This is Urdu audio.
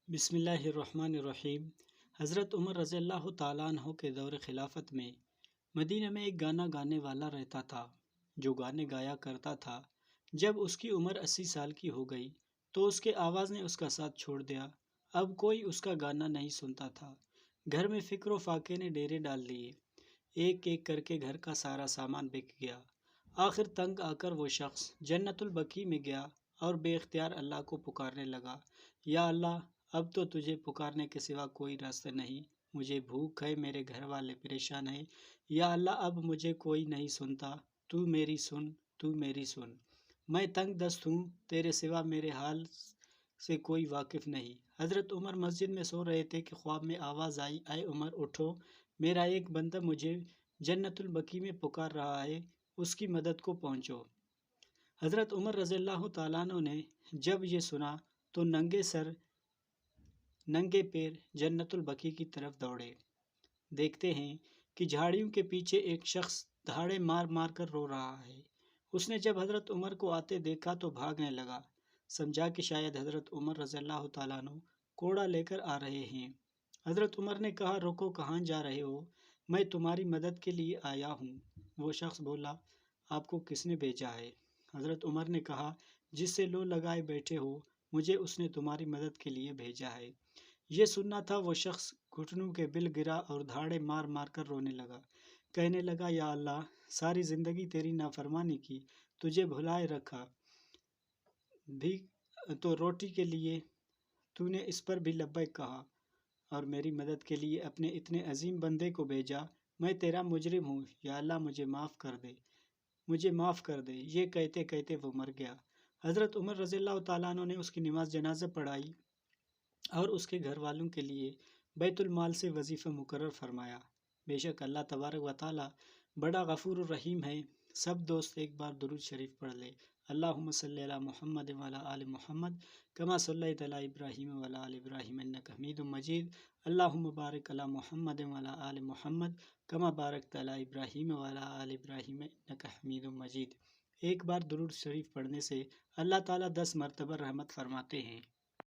بسم اللہ الرحمن الرحیم۔ حضرت عمر رضی اللہ تعالیٰ عنہ کے دور خلافت میں مدینہ میں ایک گانا گانے والا رہتا تھا جو گانے گایا کرتا تھا۔ جب اس کی عمر 80 سال کی ہو گئی تو اس کے آواز نے اس کا ساتھ چھوڑ دیا۔ اب کوئی اس کا گانا نہیں سنتا تھا۔ گھر میں فکر و فاقے نے ڈیرے ڈال لیے۔ ایک ایک کر کے گھر کا سارا سامان بک گیا۔ آخر تنگ آ کر وہ شخص جنت البقیع میں گیا اور بے اختیار اللہ کو پکارنے لگا، یا اللہ، اب تو تجھے پکارنے کے سوا کوئی راستہ نہیں۔ مجھے بھوک ہے، میرے گھر والے پریشان ہیں، یا اللہ اب مجھے کوئی نہیں سنتا، تو میری سن۔ میں تنگ دست ہوں، تیرے سوا میرے حال سے کوئی واقف نہیں۔ حضرت عمر مسجد میں سو رہے تھے کہ خواب میں آواز آئی، اے عمر اٹھو، میرا ایک بندہ مجھے جنت البقیع میں پکار رہا ہے، اس کی مدد کو پہنچو۔ حضرت عمر رضی اللہ تعالیٰ عنہ نے جب یہ سنا تو ننگے سر ننگے پیر جنت البقیع کی طرف دوڑے۔ دیکھتے ہیں کہ جھاڑیوں کے پیچھے ایک شخص دھاڑے مار مار کر رو رہا ہے۔ اس نے جب حضرت عمر کو آتے دیکھا تو بھاگنے لگا، سمجھا کہ شاید حضرت عمر رضی اللہ تعالیٰ عنہ کوڑا لے کر آ رہے ہیں۔ حضرت عمر نے کہا، رکو، کہاں جا رہے ہو؟ میں تمہاری مدد کے لیے آیا ہوں۔ وہ شخص بولا، آپ کو کس نے بھیجا ہے؟ حضرت عمر نے کہا، جس سے لو لگائے بیٹھے ہو، مجھے اس نے تمہاری مدد کے لیے بھیجا ہے۔ یہ سننا تھا وہ شخص گھٹنوں کے بل گرا اور دھاڑے مار مار کر رونے لگا، کہنے لگا، یا اللہ، ساری زندگی تیری نافرمانی کی، تجھے بھلائے رکھا بھی تو روٹی کے لیے تو نے اس پر بھی لبیک کہا، اور میری مدد کے لیے اپنے اتنے عظیم بندے کو بھیجا۔ میں تیرا مجرم ہوں، یا اللہ مجھے معاف کر دے۔ یہ کہتے کہتے وہ مر گیا۔ حضرت عمر رضی اللہ تعالیٰ عنہ نے اس کی نماز جنازہ پڑھائی اور اس کے گھر والوں کے لیے بیت المال سے وظیفہ مقرر فرمایا۔ بے شک اللہ تبارک و تعالیٰ بڑا غفور الرحیم ہے۔ سب دوست ایک بار درود شریف پڑھ لے۔ اللہم صلی علی محمد وعلی آل محمد کما صلیت علی ابراہیم وعلی آل ابراہیم انک حمید مجید۔ اللہم بارک علی محمد وعلی آل محمد کما بارکت علی ابراہیم وعلی آل ابراہیم انک حمید مجید۔ ایک بار درود شریف پڑھنے سے اللہ تعالیٰ 10 مرتبہ رحمت فرماتے ہیں۔